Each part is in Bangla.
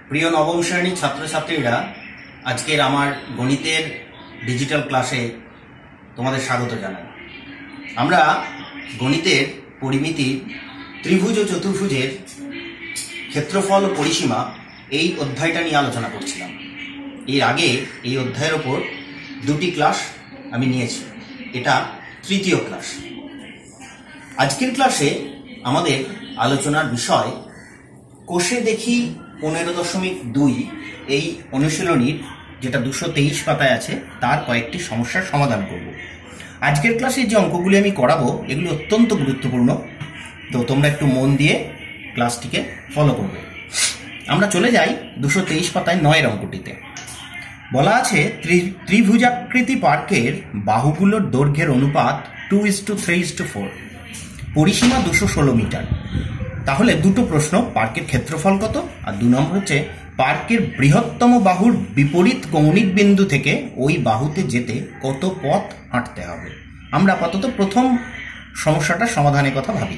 প্রিয় নবম শ্রেণীর ছাত্রছাত্রীরা, আজকের আমার গণিতের ডিজিটাল ক্লাসে তোমাদের স্বাগত জানাই। আমরা গণিতের পরিমিতি, ত্রিভুজ ও চতুর্ভুজের ক্ষেত্রফল ও পরিসীমা এই অধ্যায়টা নিয়ে আলোচনা করছিলাম। এর আগে এই অধ্যায়ের ওপর দুটি ক্লাস আমি নিয়েছি, এটা তৃতীয় ক্লাস। আজকের ক্লাসে আমাদের আলোচনার বিষয় কোষে দেখি 15.2 এই অনুশীলনীর, যেটা 223 পাতায় আছে, তার কয়েকটি সমস্যার সমাধান করব। আজকের ক্লাসে যে অঙ্কগুলি আমি করাবো এগুলি অত্যন্ত গুরুত্বপূর্ণ, তো তোমরা একটু মন দিয়ে ক্লাসটিকে ফলো করবে। আমরা চলে যাই 223 পাতায় 9 অঙ্কটিতে। বলা আছে ত্রিভুজাকৃতি পার্কের বাহুগুলোর দৈর্ঘ্যের অনুপাত 2:3:4, পরিসীমা 216 মিটার। তাহলে দুটো প্রশ্ন, পার্কের ক্ষেত্রফল কত, আর 2 নম্বর হচ্ছে পার্কের বৃহত্তম বাহুর বিপরীত কৌণিক বিন্দু থেকে ওই বাহুতে যেতে কত পথ হাঁটতে হবে। আমরা আপাতত প্রথম সমস্যাটা সমাধানের কথা ভাবি।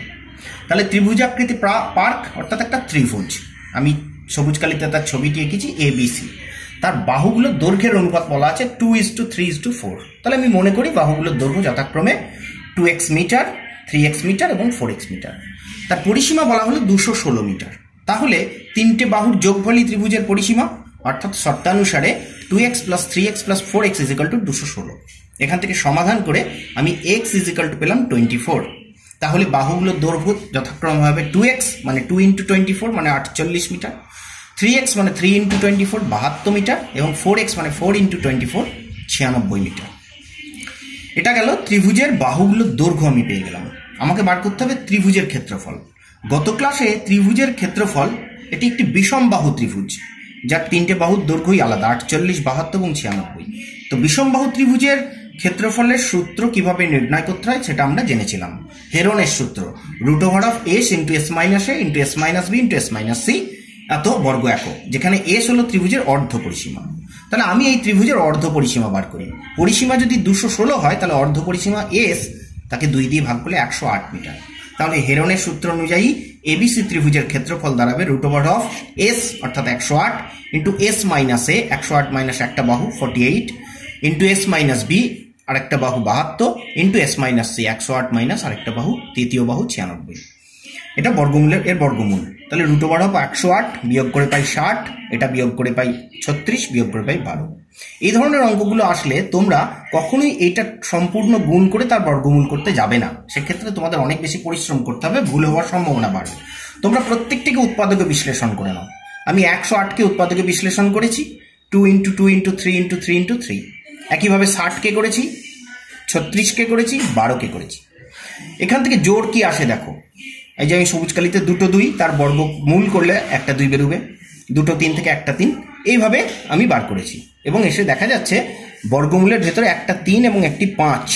তাহলে ত্রিভুজাকৃতি পার্ক অর্থাৎ একটা ত্রিভুজ, আমি সবুজ কালিতে তার ছবিটি এঁকেছি ABC। তার বাহুগুলোর দৈর্ঘ্যের অনুপাত বলা আছে 2:3:4। তাহলে আমি মনে করি বাহুগুলোর দৈর্ঘ্য যথাক্রমে 2x মিটার, 3x মিটার এবং 4x মিটার। তার পরিসীমা বলা হলো 216 মিটার। তাহলে তিনটে বাহুর যোগফলই ত্রিভুজের পরিসীমা, অর্থাৎ শর্তানুসারে 2x + 3x + 4x = 216। এখান থেকে সমাধান করে আমি x পেলাম 24। তাহলে বাহুগুলোর দৈর্ঘ্য যথাক্রমে হবে 2x মানে 2 × 24 মানে 48 মিটার, 3x মানে 3 × 24 72 মিটার এবং 4x মানে 4 × 24 96 মিটার। এটা গেল ত্রিভুজের বাহুগুলোর দৈর্ঘ্য আমি পেয়ে গেলাম। আমাকে বার করতে হবে ত্রিভুজের ক্ষেত্রফল। গত ক্লাসে ত্রিভুজের ক্ষেত্রফল, এটি একটি বিষম বাহু ত্রিভুজ যার তিনটে বাহুর দৈর্ঘ্যই আলাদা, 48, 72 এবং 96। তো বিষম বাহু ত্রিভুজের ক্ষেত্রফলের সূত্র কিভাবে নির্ণয় করতে হয় সেটা আমরা জেনেছিলাম। হেরনের সূত্র, √s × s - a × s - b × s - c এত বর্গ একক, যেখানে s হলো ত্রিভুজের অর্ধ পরিসীমা। তাহলে আমি এই ত্রিভুজের অর্ধ পরিসীমা বার করি। পরিসীমা যদি 216 হয় তাহলে অর্ধ পরিসীমা s, তাকে 2 দিয়ে ভাগ করলে 108 মিটার। তাহলে হেরনের সূত্র অনুযায়ী ABC ত্রিভুজের ক্ষেত্রফল দাঁড়াবে √s অর্থাৎ 108 × s - a, 108 - একটা বাহু 48 × s - b আরেকটা বাহু 72 × s - c 108 - আরেকটা বাহু, তৃতীয় বাহু 96। এটা বর্গমূলের এর বর্গমূল। তাহলে √108 বিয়োগ করে পাই 60, এটা বিয়োগ করে পাই 36, বিয়োগ করে পাই 12। এই ধরনের অঙ্কগুলো আসলে তোমরা কখনোই এটা সম্পূর্ণ গুণ করে তার বর্গমূল করতে যাবে না, সেক্ষেত্রে তোমাদের অনেক বেশি পরিশ্রম করতে হবে, ভুল হওয়ার সম্ভাবনা বাড়বে। তোমরা প্রত্যেকটিকে উৎপাদকে বিশ্লেষণ করে নাও। আমি 108কে উৎপাদকে বিশ্লেষণ করেছি 2 × 2 × 3 × 3 × 3। একইভাবে 60কে করেছি, 36কে করেছি, 12কে করেছি। এখান থেকে জোর কি আসে দেখো। এই যে আমি সবুজ কালিতে 2 2, তার বর্গমূল করলে একটা 2 বেরোবে, 2 3 থেকে একটা 3, এইভাবে আমি বার করেছি। এবং এসে দেখা যাচ্ছে বর্গমূলের ভেতরে একটা 3 এবং একটি 5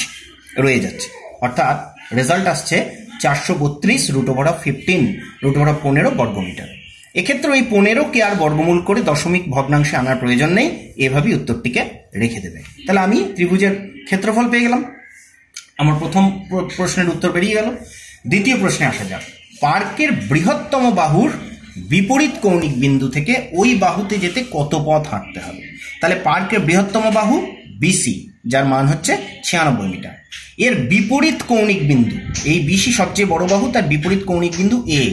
রয়ে যাচ্ছে, অর্থাৎ রেজাল্ট আসছে 432 √15 বর্গমিটার। এক্ষেত্রে ওই 15কে আর বর্গমূল করে দশমিক ভগ্নাংশে আনার প্রয়োজন নেই, এভাবেই উত্তরটিকে রেখে দেবে। তাহলে আমি ত্রিভুজের ক্ষেত্রফল পেয়ে গেলাম। আমার প্রথম প্রশ্নের উত্তর বেরিয়ে গেল। দ্বিতীয় প্রশ্নে আসা যাক। পার্কের বৃহত্তম বাহুর বিপরীত কৌণিক বিন্দু থেকে ওই বাহুতে যেতে কত পথ হাঁটতে হবে। তাহলে পার্কের বৃহত্তম বাহু BC, যার মান হচ্ছে 96 মিটার। এর বিপরীত কৌণিক বিন্দু, এই BC সবচেয়ে বড় বাহু, তার বিপরীত কৌণিক বিন্দু A।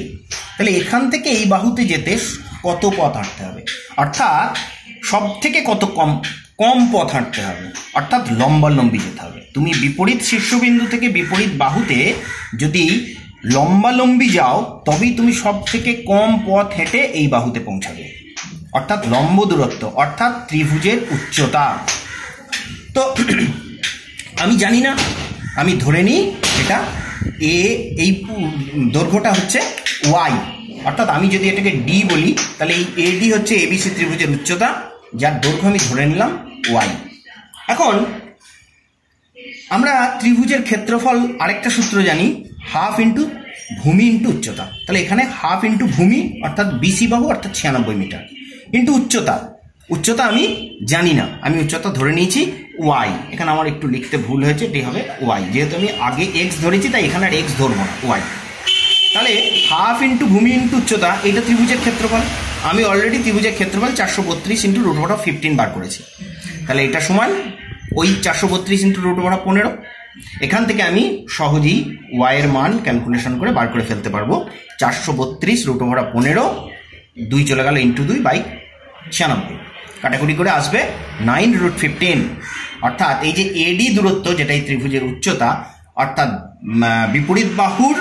তাহলে এখান থেকে এই বাহুতে যেতে কত পথ হাঁটতে হবে, অর্থাৎ সব থেকে কত কম পথ হাঁটতে হবে, অর্থাৎ লম্বালম্বি যেতে হবে। তুমি বিপরীত শীর্ষবিন্দু থেকে বিপরীত বাহুতে যদি লম্বালম্বি যাও তবেই তুমি সব থেকে কম পথ হেঁটে এই বাহুতে পৌঁছাবে, অর্থাৎ লম্ব দূরত্ব, অর্থাৎ ত্রিভুজের উচ্চতা। তো আমি জানি না, আমি ধরে নিই এটা A, এই দৈর্ঘ্যটা হচ্ছে Y, অর্থাৎ আমি যদি এটাকে D বলি তাহলে এই AD হচ্ছে ABC ত্রিভুজের উচ্চতা, যার দৈর্ঘ্য আমি ধরে নিলাম Y। এখন আমরা ত্রিভুজের ক্ষেত্রফল আরেকটা সূত্র জানি, ½ × ভূমি × উচ্চতা। তাহলে এখানে ½ × ভূমি অর্থাৎ BC বাহু অর্থাৎ 96 মিটার × উচ্চতা। উচ্চতা আমি জানি না, আমি উচ্চতা ধরে নিয়েছি Y। এখানে আমার একটু লিখতে ভুল হয়েছে, এটি হবে Y, যেহেতু আমি আগে X ধরেছি তাই এখানে আর X ধরবো না, Y। তাহলে ½ × ভূমি × উচ্চতা, এটা ত্রিভুজের ক্ষেত্রফল। আমি অলরেডি ত্রিভুজের ক্ষেত্রফল 432 ইন্টু √15 বার করেছি, তাহলে এটা সমান ওই 432 ইন্টু √15। এখান থেকে আমি সহজেই ওয়াই এর মান ক্যালকুলেশন করে বার করে ফেলতে পারবো। 432 √15, 2 চলে গেল ইন্টু 2 বাই 96, কাটাকুটি করে আসবে 9√15। অর্থাৎ এই যে এডি দূরত্ব, যেটা এই ত্রিভুজের উচ্চতা, অর্থাৎ বিপরীত বাহুর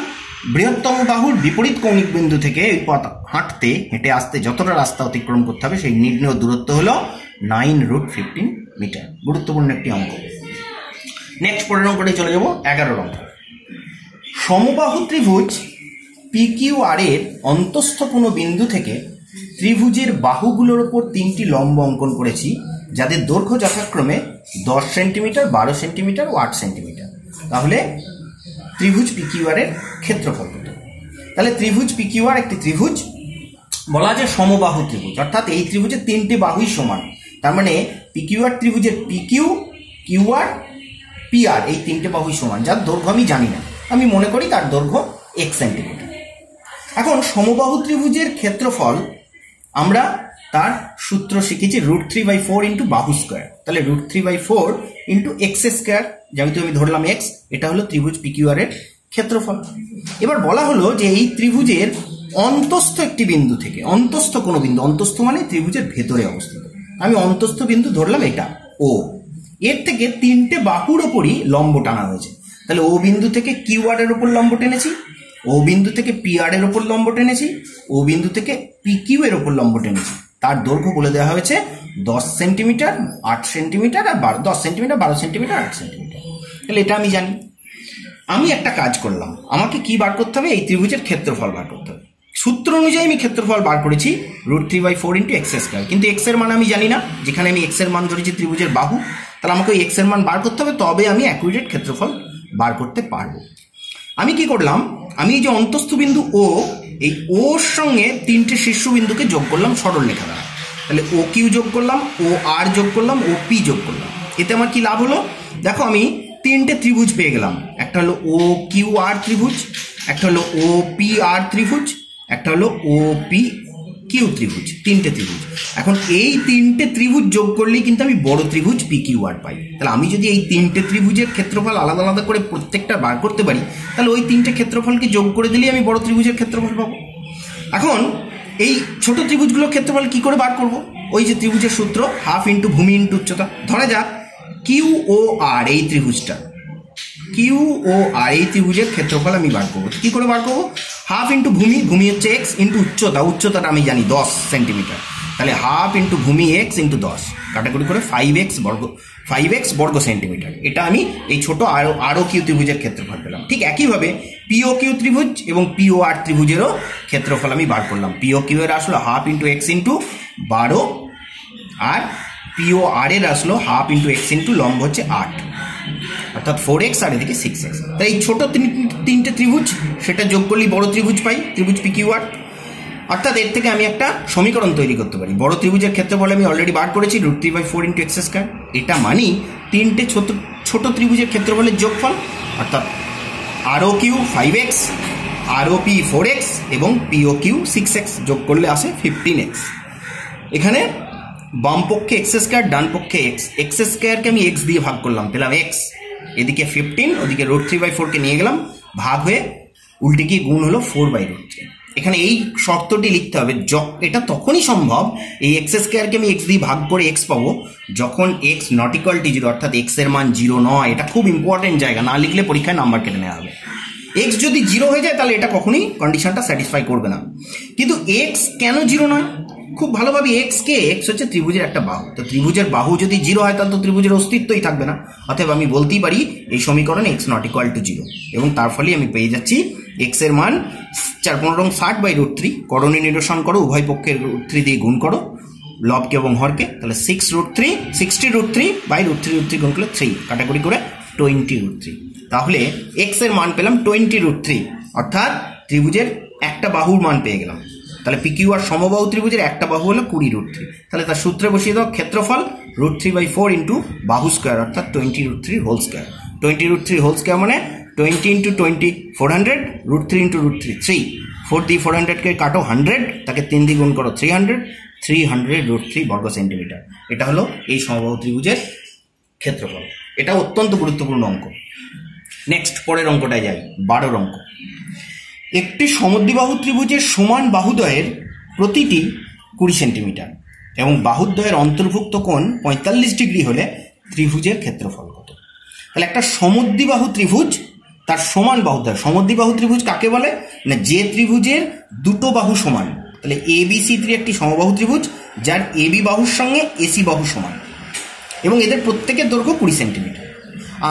বৃহত্তম বাহুর বিপরীত কৌণিক বিন্দু থেকে এই পথ হেঁটে আসতে যতটা রাস্তা অতিক্রম করতে হবে সেই নির্ণেয় দূরত্ব হলো 9√15 মিটার। গুরুত্বপূর্ণ একটি অঙ্ক। নেক্সট 15 অঙ্কটি চলে যাব 11 অঙ্ক। সমবাহু ত্রিভুজ PQR এর অন্তঃস্থ কোনো বিন্দু থেকে ত্রিভুজের বাহুগুলোর উপর 3টি লম্ব অঙ্কন করেছি, যাদের দৈর্ঘ্য যথাক্রমে 10 সেন্টিমিটার, 12 সেন্টিমিটার ও 8 সেন্টিমিটার। তাহলে ত্রিভুজ PQR এর ক্ষেত্রফল কত? তাহলে ত্রিভুজ PQR একটি ত্রিভুজ, বলা যায় সমবাহু ত্রিভুজ, অর্থাৎ এই ত্রিভুজের 3টি বাহুই সমান। তার মানে PQR ত্রিভুজের PQ, QR, PR এই 3টে বাহুই সমান, যার দৈর্ঘ্য আমি জানি না, আমি মনে করি তার দৈর্ঘ্য 1 সেন্টিমিটার। এখন সমবাহু ত্রিভুজের ক্ষেত্রফল আমরা তার সূত্র শিখেছি √3/4 ইন্টু বাহু স্কোয়ার। তাহলে √3/4 ইন্টু এক্স স্কোয়ার, যেহেতু আমি ধরলাম এক্স, এটা হলো ত্রিভুজ PQR এর ক্ষেত্রফল। এবার বলা হলো যে এই ত্রিভুজের অন্তঃস্থ একটি বিন্দু থেকে, অন্তঃস্থ কোনো বিন্দু, অন্তঃস্থ মানে ত্রিভুজের ভেতরে অবস্থিত, আমি অন্তঃস্থ বিন্দু ধরলাম এটা ও, এর থেকে 3টে বাহুর ওপরই লম্ব টানা হয়েছে। তাহলে ও বিন্দু থেকে QR এর ওপর লম্ব টেনেছি, ও বিন্দু থেকে PR এর ওপর লম্ব টেনেছি, ও বিন্দু থেকে PQ এর ওপর লম্ব টেনেছি। তার দৈর্ঘ্য বলে দেওয়া হয়েছে 10 সেন্টিমিটার, 8 সেন্টিমিটার আর 10 সেন্টিমিটার, 12 সেন্টিমিটার, 8 সেন্টিমিটার। তাহলে এটা আমি জানি। আমি একটা কাজ করলাম, আমাকে কি বার করতে হবে? এই ত্রিভুজের ক্ষেত্রফল বার করতে হবে। সূত্র অনুযায়ী আমি ক্ষেত্রফল বার করেছি √3/4 ইন্টু এক্স স্কোয়ার, কিন্তু এক্স এর মান আমি জানি না। যেখানে আমি এক্স এর মান ধরেছি ত্রিভুজের বাহু, তাহলে আমাকে ওই এক্স এর মান বার করতে হবে, তবে আমি অ্যাকুরেট ক্ষেত্রফল বার করতে পারবো। আমি কি করলাম? আমি এই যে অন্তঃস্থ বিন্দু ও, এই ওর সঙ্গে 3টে শীর্ষবিন্দুকে যোগ করলাম সরল রেখা দ্বারা। তাহলে ও কিউ যোগ করলাম, ও আর যোগ করলাম, ও পি যোগ করলাম। এতে আমার কি লাভ হলো? দেখো আমি 3টে ত্রিভুজ পেয়ে গেলাম। একটা হলো ও কিউ আর ত্রিভুজ, একটা হলো ও পি আর ত্রিভুজ, একটা হলো ও পি কিউ ত্রিভুজ, 3টে ত্রিভুজ। এখন এই 3টে ত্রিভুজ যোগ করলেই কিন্তু আমি বড় ত্রিভুজ PQR পাই। তাহলে আমি যদি এই 3টে ত্রিভুজের ক্ষেত্রফল আলাদা আলাদা করে প্রত্যেকটা বার করতে পারি, তাহলে ওই 3টে ক্ষেত্রফলকে যোগ করে দিলেই আমি বড় ত্রিভুজের ক্ষেত্রফল পাবো। এখন এই ছোট ত্রিভুজগুলোর ক্ষেত্রফল কি করে বার করব? ওই যে ত্রিভুজের সূত্র, হাফ ইন্টু ভূমি ইন্টু উচ্চতা। ধরা যাক QOR এই ত্রিভুজটা, QOR এই ত্রিভুজের ক্ষেত্রফল আমি বার করবো। কি করে বার করবো? হাফ ইন্টু ভূমি, ভূমি হচ্ছে এক্স, ইন্টু উচ্চতা, উচ্চতাটা আমি জানি 10 সেন্টিমিটার। তাহলে হাফ ইন্টু ভূমি এক্স ইন্টু 10, কাটাকুটি করে 5x বর্গ সেন্টিমিটার। এটা আমি এই ছোট আরও কিউ ত্রিভুজের ক্ষেত্রফল পেলাম। ঠিক একইভাবে POQ ত্রিভুজ এবং POR ত্রিভুজেরও ক্ষেত্রফল আমি বার করলাম। POQ এর আসলো হাফ ইন্টু এক্স ইন্টু 12, আর POR এর আসলো হাফ ইন্টু এক্স ইন্টু লম্ব হচ্ছে 8, অর্থাৎ 4x আর এদিকে 6x। তাই এই ছোট 3টে ত্রিভুজ, সেটা যোগ করলেই বড় ত্রিভুজ পাই, ত্রিভুজ PQR। অর্থাৎ এর থেকে আমি একটা সমীকরণ তৈরি করতে পারি। বড় ত্রিভুজের ক্ষেত্রফল আমি অলরেডি বার করেছি √3/4 ইন্টু এক্স স্কোয়ার। এটা মানি 3টে ছোট ত্রিভুজের ক্ষেত্রফলের যোগফল, অর্থাৎ ROQ 5x, ROP 4x এবং POQ 6x, যোগ করলে আসে 15x। এখানে বাম পক্ষে এক্স স্কোয়ার, ডান পক্ষে এক্স, এক্স স্কোয়ারকে আমি এক্স দিয়ে ভাগ করলাম, পেলাম এক্স। এদিকে 15, ওদিকে √3/4কে নিয়ে গেলাম, ভাগ হয়ে উল্টে গিয়ে গুণ হলো 4/√3। এখানে এই শর্তটি লিখতে হবে, এটা তখনই সম্ভব, এই এক্স স্কোয়ারকে আমি এক্স দিয়ে ভাগ করে এক্স পাবো, যখন এক্স নট ইকুয়াল টু 0, অর্থাৎ এক্স এর মান 0 নয়। এটা খুব ইম্পর্টেন্ট জায়গা, না লিখলে পরীক্ষায় নাম্বার কেটে নেওয়া হবে। এক্স যদি 0 হয়ে যায় তাহলে এটা কখনোই কন্ডিশনটা স্যাটিসফাই করবে না। কিন্তু এক্স কেন 0 নয়? খুব ভালোভাবে এক্স হচ্ছে ত্রিভুজের একটা বাহু। তো ত্রিভুজের বাহু যদি 0 হয় তাহলে তো ত্রিভুজের অস্তিত্বই থাকবে না। অতএব আমি বলতেই পারি এই সমীকরণে এক্স নট ইকুয়াল টু 0, এবং তার ফলে আমি পেয়ে যাচ্ছি এক্স এর মান 4×15 = 60/√3। করণীয় নিরসন করো, উভয় পক্ষের √3 দিয়ে গুণ করো, লবকে এবং হরকে। তাহলে 60√3/√3 গুণ করলে 3, কাটাকুটি করে 20√3। তাহলে এক্স এর মান পেলাম 20√3, অর্থাৎ ত্রিভুজের একটা বাহুর মান পেয়ে গেলাম। তাহলে PQR সমবাহু ত্রিভুজের একটা বাহু হলো 20√3। তাহলে তার সূত্রে বসিয়ে দাও, ক্ষেত্রফল √3/4 ইন্টু বাহু স্কোয়ার, অর্থাৎ 20√3 হোল স্কোয়ার। 20√3 হোল স্কোয়ার মানে 20 × 20 400, √3 × √3 3, 4 দিয়ে 400কে কাটো 100, তাকে 3 দিয়ে গুণ করো 300, 300√3 বর্গ সেন্টিমিটার। এটা হলো এই সমবাহু ত্রিভুজের ক্ষেত্রফল। এটা অত্যন্ত গুরুত্বপূর্ণ অঙ্ক। নেক্সট পরের অঙ্কটায় যাই, 12 অঙ্ক। একটি সমদ্বিবাহু ত্রিভুজের সমান বাহুদ্বয়ের প্রতিটি 20 সেন্টিমিটার এবং বাহুদ্বয়ের অন্তর্ভুক্ত কোণ 45 ডিগ্রি হলে ত্রিভুজের ক্ষেত্রফল কত? তাহলে একটা সমদ্বিবাহু ত্রিভুজ তার সমান বাহুদ্বয়। সমদ্বিবাহু ত্রিভুজ কাকে বলে? না, যে ত্রিভুজের দুটো বাহু সমান। তাহলে ABC3 একটি সমবাহু ত্রিভুজ যার AB বাহুর সঙ্গে AC বাহু সমান এবং এদের প্রত্যেকের দৈর্ঘ্য 20 সেন্টিমিটার।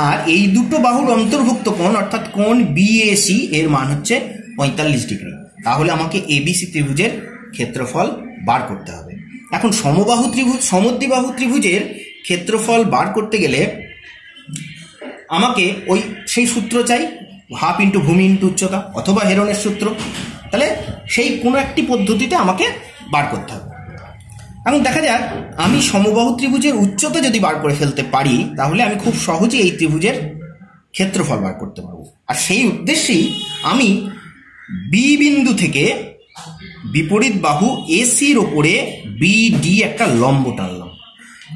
আর এই দুটো বাহুর অন্তর্ভুক্ত কোণ অর্থাৎ কোণ BAC এর মান হচ্ছে 45 ডিগ্রি। তাহলে আমাকে ABC ত্রিভুজের ক্ষেত্রফল বার করতে হবে। এখন সমদ্বিবাহু ত্রিভুজের ক্ষেত্রফল বার করতে গেলে আমাকে সেই সূত্র চাই, হাফ ইন্টু ভূমি ইন্টু উচ্চতা, অথবা হেরনের সূত্র। তাহলে সেই কোনো একটি পদ্ধতিতে আমাকে বার করতে হবে। এখন দেখা যাক, আমি সমবাহু ত্রিভুজের উচ্চতা যদি বার করে ফেলতে পারি তাহলে আমি খুব সহজে এই ত্রিভুজের ক্ষেত্রফল বার করতে পারবো। আর সেই উদ্দেশ্যেই আমি বি বিন্দু থেকে বিপরীত বাহু এসির ওপরে BD একটা লম্ব টানলাম।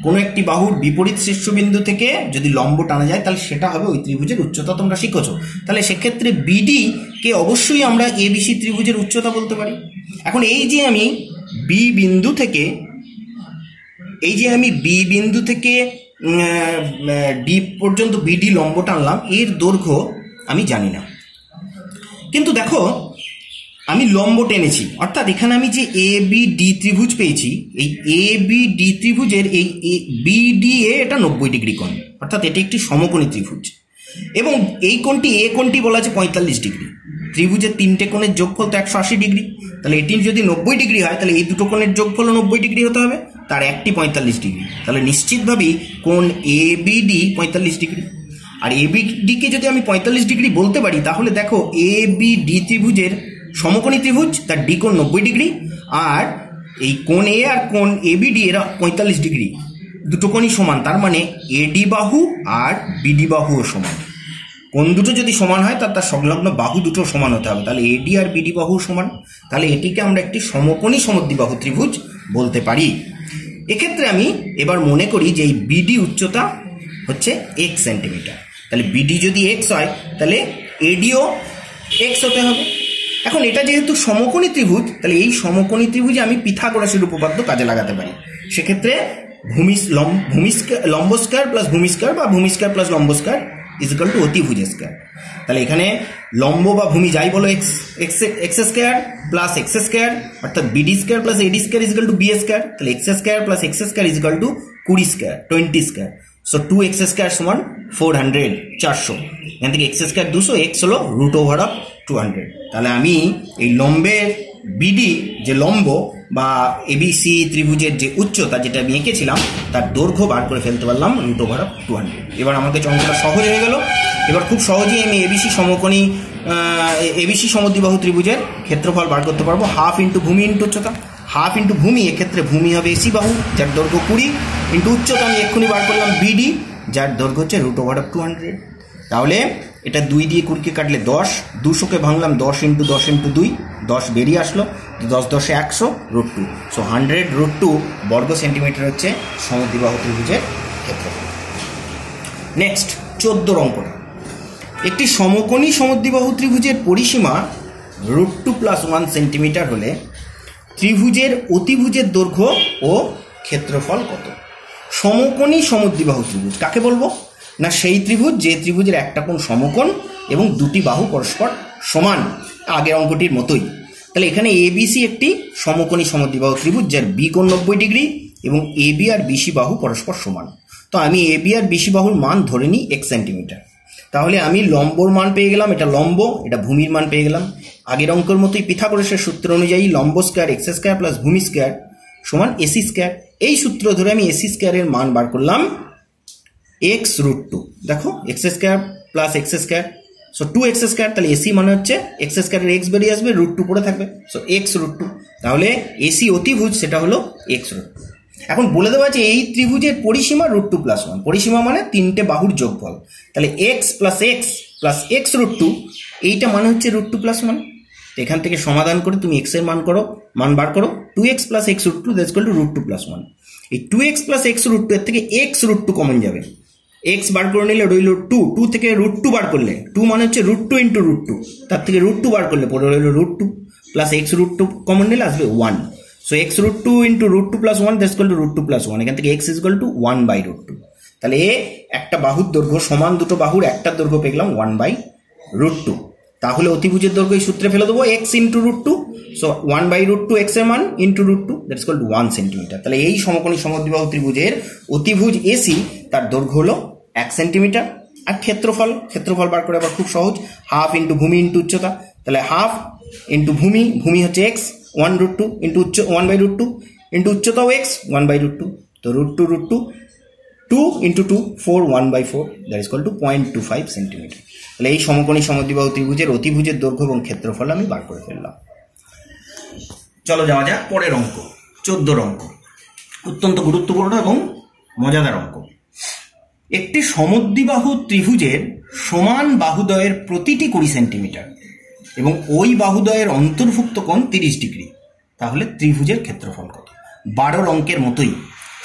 কোনো একটি বাহুর বিপরীত শীর্ষবিন্দু থেকে যদি লম্ব টানা যায় তাহলে সেটা হবে ওই ত্রিভুজের উচ্চতা। তোমরা শিখেছো। তাহলে সেক্ষেত্রে BD কে অবশ্যই আমরা ABC ত্রিভুজের উচ্চতা বলতে পারি। এখন এই যে আমি বি বিন্দু থেকে ডি পর্যন্ত BD লম্ব টানলাম, এর দৈর্ঘ্য আমি জানি না, কিন্তু দেখো আমি লম্ব টেনেছি, অর্থাৎ এখানে আমি যে ABD ত্রিভুজ পেয়েছি, এই ABD ত্রিভুজের এই BDA এটা 90 ডিগ্রি কোণ, অর্থাৎ এটি একটি সমকোণী ত্রিভুজ এবং এই কোণটি কোণটি বলা আছে 45 ডিগ্রি। ত্রিভুজের তিনটে কোণের যোগফল তো 180 ডিগ্রি। তাহলে এটি যদি 90 ডিগ্রি হয় তাহলে এই দুটো কোণের যোগফল 90 ডিগ্রি হতে হবে, তার একটি 45 ডিগ্রি। তাহলে নিশ্চিতভাবেই কোণ ABD 45 ডিগ্রি। আর ABD কে যদি আমি 45 ডিগ্রি বলতে পারি তাহলে দেখো ABD ত্রিভুজের সমকোণী ত্রিভুজ, তার ডি কোণ 90 ডিগ্রি, আর এই কোণ A আর কোণ ABD এরা 45 ডিগ্রি, দুটো কোণই সমান। তার মানে AD বাহু আর BD বাহুও সমান। কোণ দুটো যদি সমান হয় তার সংলগ্ন বাহু দুটো সমান হতে হবে, তাহলে AD আর BD বাহু সমান। তাহলে এটিকে আমরা একটি সমকোণী সমদ্বিবাহু ত্রিভুজ বলতে পারি। এক্ষেত্রে আমি এবার মনে করি যে এই BD উচ্চতা হচ্ছে x সেন্টিমিটার। তাহলে BD যদি x হয় তাহলে ADও x হতে হবে। এখন এটা যেহেতু সমকোণী ত্রিভুজ, তাহলে এই সমকোণী ত্রিভুজে আমি পিথাগোরাসের উপপাদ্য কাজে লাগাতে পারি। সেক্ষেত্রে লম্ব স্কয়ার প্লাস ভূমি স্কয়ার বা ভূমি স্কয়ার প্লাস লম্ব স্কয়ার ইকুয়াল টু অতিভুজ স্কয়ার। তাহলে এখানে লম্ব বা ভূমি যাই বলো x square plus x square, অর্থাৎ BD square plus AD square equal to B square. তাহলে x square plus x square equal to 20 square. So 2x square সমান 400, 400। এখান থেকে x স্কয়ার 200, x হলো √200। তাহলে আমি এই লম্বের BD যে লম্ব বা ABC ত্রিভুজের যে উচ্চতা যেটা আমি এঁকেছিলাম তার দৈর্ঘ্য বার করে ফেলতে পারলাম √200। এবার আমাকে অঙ্কটা সহজ হয়ে গেল। এবার খুব সহজেই আমি ABC সমদ্বিবাহু ত্রিভুজের ক্ষেত্রফল বার করতে পারবো। হাফ ইন্টু ভূমি ইন্টু উচ্চতা, হাফ ইন্টু ভূমি, এক্ষেত্রে ভূমি হবে AC বাহু যার দৈর্ঘ্য 20, ইন্টু উচ্চতা আমি এক্ষুনি বার করলাম BD যার দৈর্ঘ্য হচ্ছে √200। তাহলে এটা 2 দিয়ে 20কে কাটলে 10, 200কে ভাঙলাম 10 ইন্টু 10 ইন্টু 2, 10 বেরিয়ে আসলো, 10 10 100 √2। সো 100√2 বর্গ সেন্টিমিটার হচ্ছে সমদ্বিবাহু ত্রিভুজের ক্ষেত্রফল। নেক্সট 14 অঙ্কটা, একটি সমকোণী সমদ্বিবাহু ত্রিভুজের পরিসীমা √2 + 1 সেন্টিমিটার হলে ত্রিভুজের অতিভুজের দৈর্ঘ্য ও ক্ষেত্রফল কত? সমকোণী সমদ্বিবাহু ত্রিভুজ কাকে বলবো? না, সেই ত্রিভুজ যে ত্রিভুজের একটা কোণ সমকোণ এবং দুটি বাহু পরস্পর সমান, আগের অঙ্কটির মতোই। তাহলে এখানে ABC একটি সমকোণী সমদ্বিবাহু ত্রিভুজ যার B কোণ 90 ডিগ্রি এবং AB আর BC বাহু পরস্পর সমান। তো আমি AB আর BC বাহুর মান ধরে নিই x সেন্টিমিটার। তাহলে আমি লম্বর মান পেয়ে গেলাম, এটা লম্ব, এটা ভূমির মান পেয়ে গেলাম। আগের অঙ্কের মতোই পিথাগোরাসের সূত্র অনুযায়ী লম্ব স্কয়ার x স্কয়ার প্লাস ভূমি স্কয়ার সমান AC স্কয়ার। এই সূত্র ধরে আমি AC স্কয়ারের মান বার করলাম x√2। দেখো x square plus x square, so 2x square. তাহলে AC মানে হচ্ছে x স্কয়ারের x বেরিয়ে আসবে, √2 পড়ে থাকবে, সো x√2। তাহলে AC অতিভুজ সেটা হলো x√2। এখন বলে দেওয়া আছে এই ত্রিভুজের পরিসীমা √2 + 1। পরিসীমা মানে তিনটে বাহুর যোগফল। তাহলে x + x + x√2 এইটা মানে হচ্ছে √2 + 1। এখান থেকে সমাধান করে তুমি x এর মান বার করো 2x plus x root 2 that's equal two √2 + 1। এই 2x plus x root 2 এর থেকে x √2 কমন যাবে, x বার করে নিলে রইল 2, 2 থেকে √2 বার করলে 2 মানে হচ্ছে √2 × √2, তার থেকে √2 বার করলে পরে রইল √2 প্লাস x √2 কমন নিলে আসবে 1। So x √2 × √2 + 1 that's equal two √2 + 1। এখান থেকে x ইজ ইকুয়াল টু 1/√2। তাহলে একটা বাহুর দৈর্ঘ্য সমান দুটো বাহুর একটার দৈর্ঘ্য পেলাম 1/√2। তাহলে অতিভুজের দৈর্ঘ্য এই সূত্রে ফেলে দেবো x × √2। সো 1/√2 x এর মান × √2 দ্যাটস ইকুয়াল টু 1 সেন্টিমিটার। তাহলে এই সমকোণী সমদ্বিবাহু ত্রিভুজের অতিভুজ AC তার দৈর্ঘ্য হলো 1 সেন্টিমিটার। আর ক্ষেত্রফল বার করে আবার খুব সহজ, হাফ ইন্টু ভূমি ইন্টু উচ্চতা। তাহলে হাফ ইন্টু ভূমি হচ্ছে x 1/√2 ইন্টু 1/√2 ইন্টু উচ্চতাও x 1/√2। তো √2 2 into 2 4 1/4 that is equal to 0.25 centimetre. তাহলে এই সমকোণী সমদ্বিবাহু ত্রিভুজের অতিভুজের দৈর্ঘ্য এবং ক্ষেত্রফল আমি বার করে ফেললাম। চলো যাওয়া যাক পরের অঙ্ক, 14 অঙ্ক, অত্যন্ত গুরুত্বপূর্ণ এবং মজাদার অঙ্ক। একটি সমদ্বিবাহু ত্রিভুজের সমান বাহুদ্বয়ের প্রতিটি 20 সেন্টিমিটার এবং ওই বাহুদ্বয়ের অন্তর্ভুক্ত কোণ 30 ডিগ্রি, তাহলে ত্রিভুজের ক্ষেত্রফল কত? 12 অঙ্কের মতোই,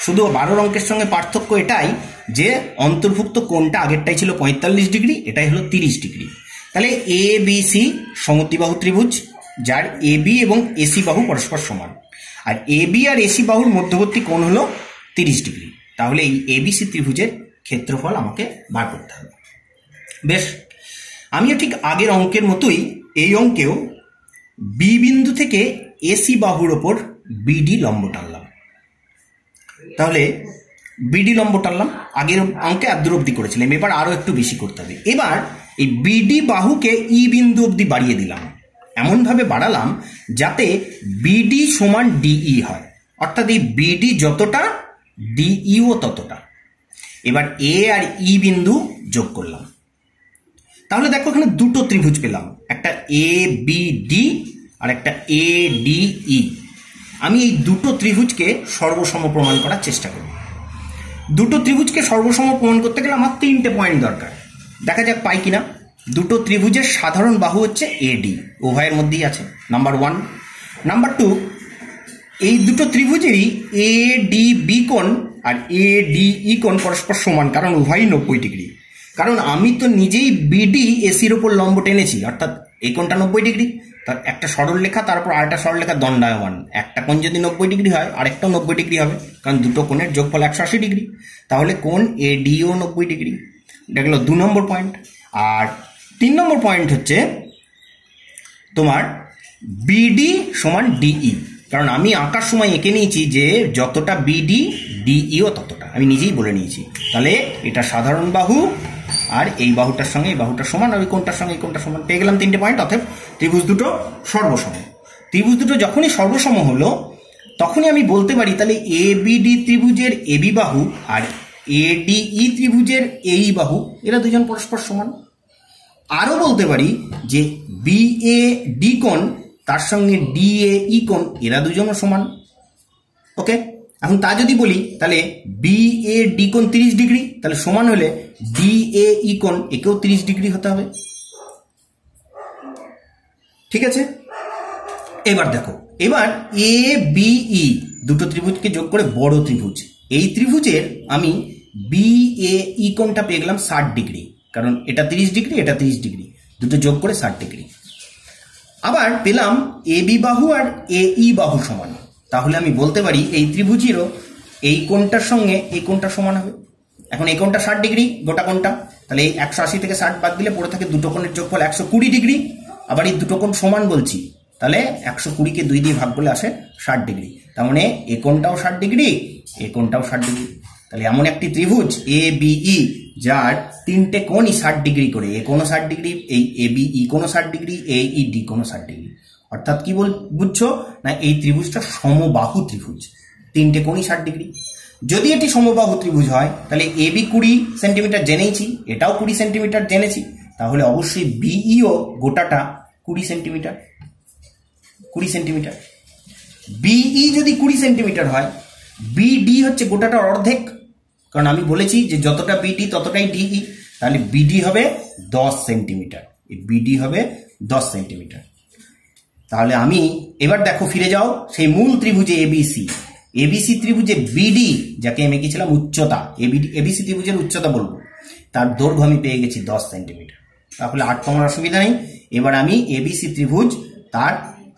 শুধু 12 অঙ্কের সঙ্গে পার্থক্য এটাই যে অন্তর্ভুক্ত কোণটা আগেরটাই ছিল 45 ডিগ্রি, এটাই হলো 30 ডিগ্রি। তাহলে ABC সমদ্বিবাহু ত্রিভুজ যার AB এবং AC বাহু পরস্পর সমান, আর AB আর AC বাহুর মধ্যবর্তী কোণ হলো 30 ডিগ্রি। তাহলে এই ABC ত্রিভুজের ক্ষেত্রফল আমাকে বার করতে হবে। বেশ, আমিও ঠিক আগের অঙ্কের মতোই এই অঙ্কেও B বিন্দু থেকে AC বাহুর ওপর BD লম্ব টানলাম। তাহলে BD লম্ব টানলাম, আগের অঙ্কে আদ্র অবধি করেছিলাম, এবার আরো একটু বেশি করতে হবে। এবার এই BD বাহুকে E বিন্দু অবধি বাড়িয়ে দিলাম, এমনভাবে বাড়ালাম যাতে BD সমান DE হয়, অর্থাৎ এই BD যতটা DEও ততটা। এবার A আর E বিন্দু যোগ করলাম। তাহলে দেখো এখানে দুটো ত্রিভুজ পেলাম, একটা ABD আর একটা ADE। আমি এই দুটো ত্রিভুজকে সর্বসম প্রমাণ করার চেষ্টা করব। দুটো ত্রিভুজকে সর্বসম প্রমাণ করতে গেলে আমার 3টে পয়েন্ট দরকার, দেখা যাক পাই কিনা। দুটো ত্রিভুজের সাধারণ বাহু হচ্ছে AD, উভয়ের মধ্যেই আছে, নাম্বার 1। নাম্বার 2, এই দুটো ত্রিভুজেরই ADB কোণ আর ADE কোণ পরস্পর সমান, কারণ উভয়ই 90 ডিগ্রি। কারণ আমি তো নিজেই BD ACর ওপর লম্ব টেনেছি, অর্থাৎ এই কোণটা 90 ডিগ্রি, তার একটা সরলরেখা তারপর আরেকটা সরলরেখা দণ্ডায়মান, একটা কোণ যদি 90 ডিগ্রি হয় আরেকটাও 90 ডিগ্রি হবে, কারণ দুটো কোণের যোগফল 180 ডিগ্রি। তাহলে কোণ ADও 90 ডিগ্রি। এটা গেল 2 নম্বর পয়েন্ট। আর 3 নম্বর পয়েন্ট হচ্ছে তোমার BD সমান DE, কারণ আমি আঁকার সময় এঁকে নিয়েছি যে যতটা BD DEও ততটা, আমি নিজেই বলে নিয়েছি। তাহলে এটা সাধারণ বাহু, আর এই বাহুটার সঙ্গে এই বাহুটার সমান, আর ওই কোণটার সঙ্গে এই কোণটার সমান, পেয়ে গেলাম 3টে পয়েন্ট। অর্থাৎ ত্রিভুজ দুটো সর্বসম। ত্রিভুজ দুটো যখনই সর্বসম হলো তখনই আমি বলতে পারি তাহলে ABD ত্রিভুজের AB বাহু আর ADE ত্রিভুজের AE বাহু এরা দুজন পরস্পর সমান। আরও বলতে পারি যে BAD কোণ তার সঙ্গে DAE কোণ এরা দুজনও সমান। ওকে, এখন তা যদি বলি তাহলে BAD কোণ 30 ডিগ্রি, তাহলে সমান হলে DAE কোণ একেও 30 ডিগ্রি হতে হবে। ঠিক আছে, এবার দেখো, এবার ABE দুটো ত্রিভুজকে যোগ করে বড় ত্রিভুজ, এই ত্রিভুজের আমি BAE কোণটা পেয়ে গেলাম 60 ডিগ্রি, কারণ এটা 30 ডিগ্রি এটা 30 ডিগ্রি, দুটো যোগ করে 60 ডিগ্রি। আবার পেলাম AB বাহু আর AE বাহু সমান, তাহলে আমি বলতে পারি এই ত্রিভুজেরও এই কোণটার সঙ্গে এই কোণটা সমান হবে। এখন এই কোণটা 60 ডিগ্রি গোটা কোণটা, তাহলে এই 180 থেকে 60 বাদ দিলে পড়ে থাকে দুটো কোণের যোগফল 120 ডিগ্রি। আবার এই দুটো কোণ সমান বলছি, তাহলে 120কে 2 দিয়ে ভাগ করলে আসে 60 ডিগ্রি। তার মানে এই কোণটাও 60 ডিগ্রি, এই কোণটাও 60 ডিগ্রি। তাহলে এমন একটি ত্রিভুজ ABE যার 3টে কোণই 60 ডিগ্রি করে, এ কোণও 60 ডিগ্রি, এই ABE কোণও 60 ডিগ্রি, AED কোণও 60 ডিগ্রি। অর্থাৎ কি বুঝছো না, এই ত্রিভুজটা সমবাহু ত্রিভুজ, 3টে কোণই 60 ডিগ্রি। যদি এটি সমবাহু ত্রিভুজ হয় তাহলে AB 20 সেন্টিমিটার জেনেছি, এটাও 20 সেন্টিমিটার জেনেছি, তাহলে অবশ্যই BEও গোটাটা 20 সেন্টিমিটার। 20 সেন্টিমিটার BE যদি 20 সেন্টিমিটার হয়, BD হচ্ছে গোটাটার অর্ধেক, কারণ আমি বলেছি যে যতটা BD ততটাই DE, তাহলে BD হবে 10 সেন্টিমিটার, BD হবে 10 সেন্টিমিটার। তাহলে আমি এবার দেখো ফিরে যাও সেই মূল ত্রিভুজে এবিসি, এবিসি ত্রিভুজে বিডি যাকে আমি এঁকেছিলাম উচ্চতা, এবিসি ত্রিভুজের উচ্চতা বলবো, তার দৈর্ঘ্য আমি পেয়ে গেছি 10 সেন্টিমিটার। তাহলে 8 তোমার অসুবিধা নেই। এবার আমি এবিসি ত্রিভুজ তার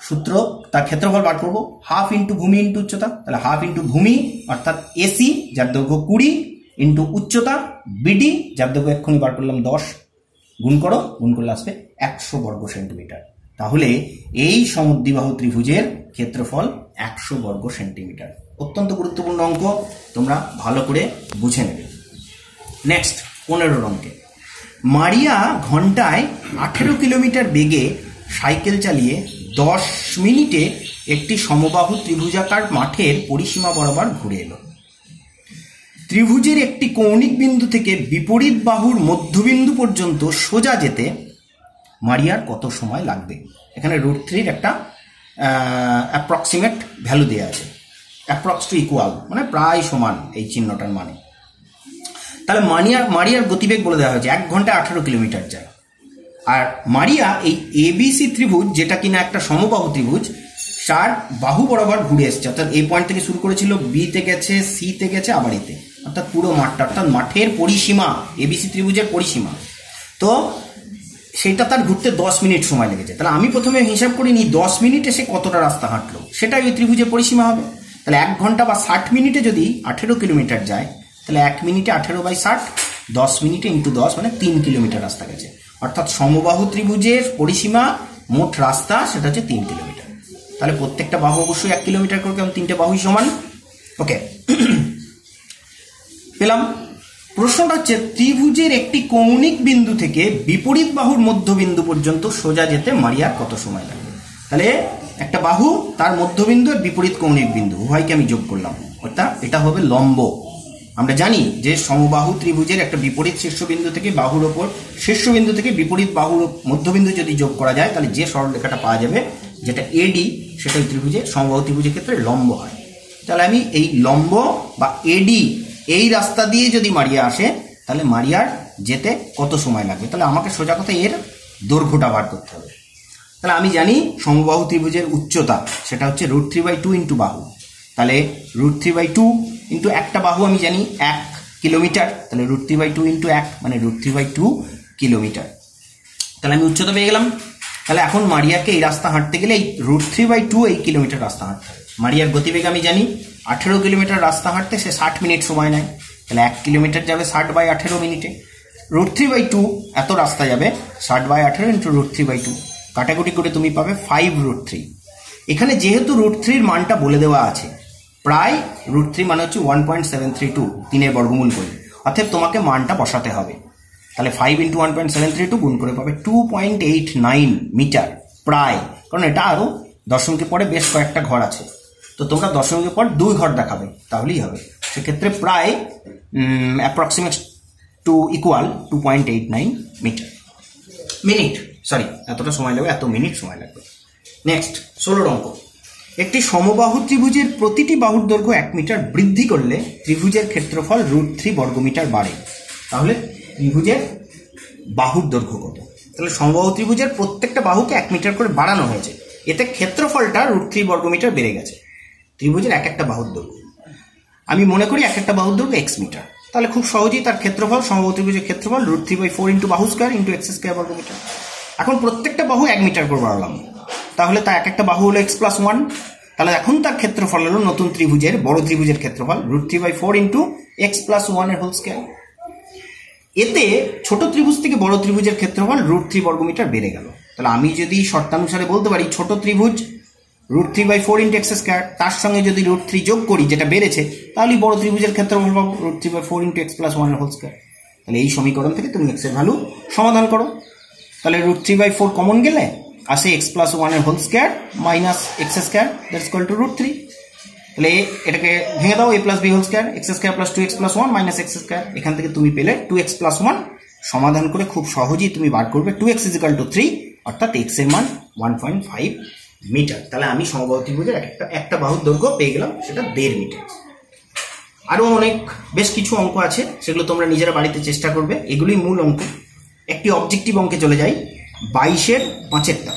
সূত্র, তার ক্ষেত্রফল বার করবো, হাফ ইন্টু ভূমি ইন্টু উচ্চতা। তাহলে হাফ ইন্টু ভূমি অর্থাৎ এসি যার দৈর্ঘ্য 20 ইন্টু উচ্চতা বিডি যার দৈর্ঘ্য এক্ষুনি বার করলাম 10, গুণ করো, গুণ করলে আসবে 100 বর্গ সেন্টিমিটার। তাহলে এই সমদ্বিবাহু ত্রিভুজের ক্ষেত্রফল 100 বর্গ সেন্টিমিটার। অত্যন্ত গুরুত্বপূর্ণ অঙ্ক, তোমরা ভালো করে বুঝে নেবে। নেক্সট 15 অঙ্কে, মারিয়া ঘন্টায় 18 কিলোমিটার বেগে সাইকেল চালিয়ে 10 মিনিটে একটি সমবাহু ত্রিভুজাকার মাঠের পরিসীমা বরাবর ঘুরে এলো। ত্রিভুজের একটি কৌণিক বিন্দু থেকে বিপরীত বাহুর মধ্যবিন্দু পর্যন্ত সোজা যেতে মারিয়ার কত সময় লাগবে? এখানে √3 একটা অ্যাপ্রক্সিমেট ভ্যালু দেওয়া আছে, অ্যাপ্রক্স টু ইকুয়াল মানে প্রায় সমান এই চিহ্নটার মানে। তাহলে মারিয়ার গতিবেগ বলে দেওয়া হয়েছে 1 ঘন্টায় 18 কিলোমিটার যায়। আর মারিয়া এই এবিসি ত্রিভুজ যেটা কিনা একটা সমবাহু ত্রিভুজ, তার বাহু বরাবর ঘুরে এসছে, অর্থাৎ এই পয়েন্ট থেকে শুরু করেছিল, বিতে গেছে, সিতে গেছে, আবার এতে, অর্থাৎ পুরো মাঠটা, অর্থাৎ মাঠের পরিসীমা, এবিসি ত্রিভুজের পরিসীমা। তো সেটা তার ঘুরতে 10 মিনিট সময় লেগেছে। তাহলে আমি প্রথমে হিসাব করে নিই 10 মিনিটে সে কতটা রাস্তা হাঁটলো, সেটাই ওই ত্রিভুজের পরিসীমা হবে। তাহলে 1 ঘন্টা বা 60 মিনিটে যদি 18 কিলোমিটার যায়, তাহলে 1 মিনিটে 18/60, 10 মিনিটে ইন্টু 10 মানে 3 কিলোমিটার রাস্তা গেছে। অর্থাৎ সমবাহু ত্রিভুজের পরিসীমা মোট রাস্তা সেটা হচ্ছে 3 কিলোমিটার। তাহলে প্রত্যেকটা বাহু অবশ্যই 1 কিলোমিটার করে, কারণ 3টে বাহুই সমান। ওকে, পেলাম। প্রশ্নটা হচ্ছে ত্রিভুজের একটি কৌণিক বিন্দু থেকে বিপরীত বাহুর মধ্যবিন্দু পর্যন্ত সোজা যেতে মারিয়ার কত সময় লাগবে? তাহলে একটা বাহু, তার মধ্যবিন্দু আর বিপরীত কৌণিক বিন্দু উভয়কে আমি যোগ করলাম, অর্থাৎ এটা হবে লম্ব। আমরা জানি যে সমবাহু ত্রিভুজের একটা বিপরীত শীর্ষবিন্দু থেকে বাহুর ওপর, শীর্ষবিন্দু থেকে বিপরীত বাহুর মধ্যবিন্দু যদি যোগ করা যায়, তাহলে যে সরলরেখাটা পাওয়া যাবে যেটা এডি, সেটা ত্রিভুজের, সমবাহু ত্রিভুজের ক্ষেত্রে লম্ব হয়। তাহলে আমি এই লম্ব বা এডি এই রাস্তা দিয়ে যদি মারিয়া আসে, তাহলে মারিয়ার যেতে কত সময় লাগবে? তাহলে আমাকে সোজা কথা এর দৈর্ঘ্যটা বার করতে হবে। তাহলে আমি জানি সমবাহু ত্রিভুজের উচ্চতা সেটা হচ্ছে √3/2 ইন্টু বাহু। তাহলে √3/2 ইন্টু একটা বাহু আমি জানি 1 কিলোমিটার, তাহলে √3/2 ইন্টু 1 মানে √3/2 কিলোমিটার। তাহলে আমি উচ্চতা পেয়ে গেলাম। তাহলে এখন মারিয়াকে এই রাস্তা হাঁটতে গেলে এই √3/2 এই কিলোমিটার রাস্তা হাঁটতে হবে। মারিয়ার গতিবেগ আমি জানি 18 কিলোমিটার রাস্তা হাঁটতে সে 60 মিনিট সময় নেয়, তাহলে 1 কিলোমিটার যাবে 60/18 মিনিটে। √3/2 এত রাস্তা যাবে, 60/18 ইন্টু √3/2, কাটাকুটি করে তুমি পাবে 5√3। এখানে যেহেতু √3 মানটা বলে দেওয়া আছে, প্রায় √3 মানে হচ্ছে 1.732, 3-এর বর্গমূল করে, অর্থাৎ তোমাকে মানটা বসাতে হবে। তাহলে 5 ইন্টু 1.732 গুণ করে পাবে 2.89 মিটার প্রায়, কারণ এটা আরো দশমিকের পরে বেশ কয়েকটা ঘর আছে, তো তোমরা দশমিকের পর 2 ঘর দেখাবে তাহলেই হবে। সেক্ষেত্রে প্রায় approximate to equal 2.89 meter minute, sorry এতটা সময় লাগবে, এত মিনিট সময় লাগবে। নেক্সট 16 অঙ্ক, একটি সমবাহু ত্রিভুজের প্রতিটি বাহুর দৈর্ঘ্য 1 মিটার বৃদ্ধি করলে ত্রিভুজের ক্ষেত্রফল √3 বর্গমিটার বাড়ে। তাহলে ত্রিভুজের বাহুর দৈর্ঘ্য কত? তাহলে সমবাহু ত্রিভুজের প্রত্যেকটা বাহুকে 1 মিটার করে বাড়ানো হয়েছে, এতে ক্ষেত্রফলটা √3 বর্গমিটার বেড়ে গেছে। ত্রিভুজের এক একটা বাহুর দৈর্ঘ্য, আমি মনে করি এক একটা বাহুর দৈর্ঘ্য x মিটার, তাহলে খুব সহজেই তার ক্ষেত্রফল, সমবাহু ত্রিভুজের ক্ষেত্রফল √3/4 ইন্টু বাহু স্কয়ার ইন্টু x² বর্গমিটার। এখন প্রত্যেকটা বাহু 1 মিটার করে বাড়ালাম, তাহলে তার এক একটা বাহু হলো x+1, তাহলে এখন তার ক্ষেত্রফল হলো নতুন ত্রিভুজের, বড় ত্রিভুজের ক্ষেত্রফল √3/4 ইন্টু x+1 এর হোল স্কয়ার। এতে ছোট ত্রিভুজ থেকে বড় ত্রিভুজের ক্ষেত্রফল √3 বর্গমিটার বেড়ে গেল। তাহলে আমি যদি শর্তানুসারে বলতে পারি ছোট ত্রিভুজ √3/4 ইন্টু x², তার সঙ্গে যদি √3 যোগ করি যেটা বেড়েছে, তাহলে বড় ত্রিভুজের ক্ষেত্রফল পাবো √3/4 ইন্টু x+1 এর হোল স্কয়ার। তাহলে এই সমীকরণ থেকে তুমি x এর ভ্যালু সমাধান করো। তাহলে √3/4 কমন গেলে আসে x+1 এর whole square minus x², that's equal to √3। তাহলে এটাকে ভেঙে দাও, a + b whole square, x² + 2x+1 minus x², এখান থেকে তুমি পেলে 2x+1। সমাধান করে খুব সহজেই তুমি বার করবে 2x = 3, অর্থাৎ x এর মান 1.5 মিটার। তাহলে আমি সমবাহু ত্রিভুজের একটা বাহুর দৈর্ঘ্য পেয়ে গেলাম, সেটা 1.5 মিটার। আরো অনেক বেশ কিছু অঙ্ক আছে, সেগুলো তোমরা নিজেরা বাড়িতে চেষ্টা করবে, এগুলোই মূল অঙ্ক। একটি অবজেক্টিভ অঙ্কে চলে যাই, 22-এর 5-এরটা।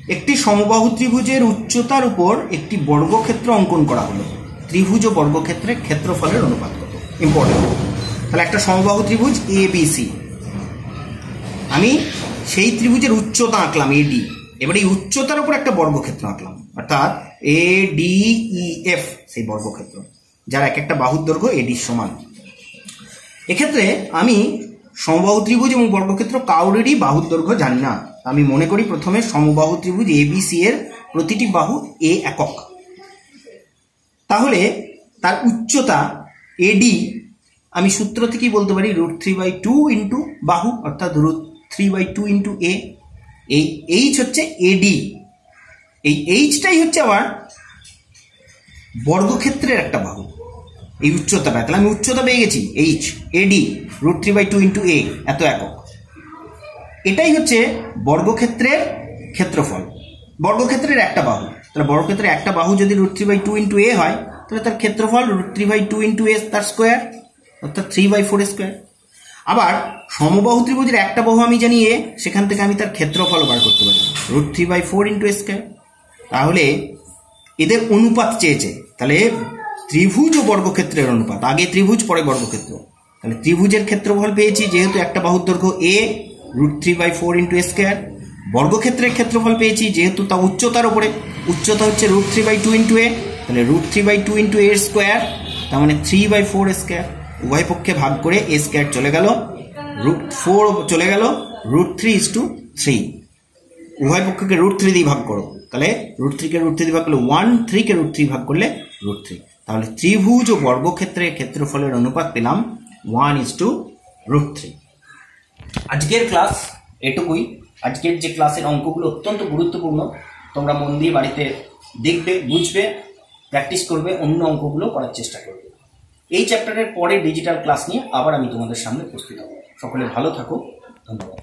একটি সমবাহু ত্রিভুজের উচ্চতার উপর একটি বর্গক্ষেত্র অঙ্কন করা হলো, ত্রিভুজ ও বর্গক্ষেত্রের ক্ষেত্রফলের অনুপাত কত? ইম্পর্টেন্ট। তাহলে একটা সমবাহু ত্রিভুজ ABC, আমি সেই ত্রিভুজের উচ্চতা আঁকলাম AD, এবার এই উচ্চতার উপর একটা বর্গক্ষেত্র আঁকলাম, অর্থাৎ ADEF সেই বর্গক্ষেত্র, যার এক একটা বাহুর দৈর্ঘ্য AD সমান। এক্ষেত্রে আমি সমবাহু ত্রিভুজ এবং বর্গক্ষেত্র কাউরেরই বাহুর দৈর্ঘ্য জানি না। আমি মনে করি প্রথমে সমবাহু ত্রিভুজ ABC এর প্রতিটি বাহু A একক, তাহলে তার উচ্চতা AD আমি সূত্র থেকেই বলতে পারি √3/2 ইন্টু বাহু, অর্থাৎ √3/2 ইন্টু A। এই H হচ্ছে AD, এই Hটাই হচ্ছে আবার বর্গক্ষেত্রের একটা বাহু, এই উচ্চতাটা। তাহলে আমি উচ্চতা পেয়ে গেছি H AD √3/2 ইন্টু A, এত একক। এটাই হচ্ছে বর্গক্ষেত্রের ক্ষেত্রফল, বর্গক্ষেত্রের একটা বাহু। তাহলে বর্গক্ষেত্রের একটা বাহু যদি √3/2 ইন্টু A হয়, তাহলে তার ক্ষেত্রফল √3/2 ইন্টু A তার স্কোয়ার, অর্থাৎ 3/4 স্কোয়ার। আবার সমবাহু ত্রিভুজের একটা বাহু আমি জানি A, সেখান থেকে আমি তার ক্ষেত্রফল বার করতে পারি √3/4 ইন্টু A স্কোয়ার। তাহলে এদের অনুপাত চেয়েছে, তাহলে ত্রিভুজ ও বর্গক্ষেত্রের অনুপাত, আগে ত্রিভুজ পরে বর্গক্ষেত্র। তাহলে ত্রিভুজের ক্ষেত্রফল পেয়েছি যেহেতু একটা বাহুর দৈর্ঘ্য A, √3/4 ইন্টু A স্কোয়ার। বর্গক্ষেত্রের ক্ষেত্রফল পেয়েছি যেহেতু তা উচ্চতার উপরে, উচ্চতা হচ্ছে √3/2 ইন্টু A, তাহলে √3/2 ইন্টু A স্কোয়ার, তার মানে 3/4 স্কোয়ার। উভয় পক্ষে ভাগ করে A স্কোয়ার চলে গেল, √4 চলে গেল, √3:3। উভয় পক্ষকে √3 দিয়ে ভাগ করো, তাহলে √3 কে √3 দিয়ে ভাগ করলে 1, 3 কে √3 ভাগ করলে √3। তাহলে ত্রিভুজ ও বর্গক্ষেত্রের ক্ষেত্রফলের অনুপাত পেলাম 1:√3। আজকের ক্লাস এটুকুই। আজকের যে ক্লাসের অঙ্কগুলো অত্যন্ত গুরুত্বপূর্ণ, তোমরা মন দিয়ে বাড়িতে দেখবে, বুঝবে, প্র্যাকটিস করবে, অন্য অঙ্কগুলো করার চেষ্টা করবে। এই চ্যাপ্টারের পরে ডিজিটাল ক্লাস নিয়ে আবার আমি তোমাদের সামনে উপস্থিত হব। সকলে ভালো থাকো, ধন্যবাদ।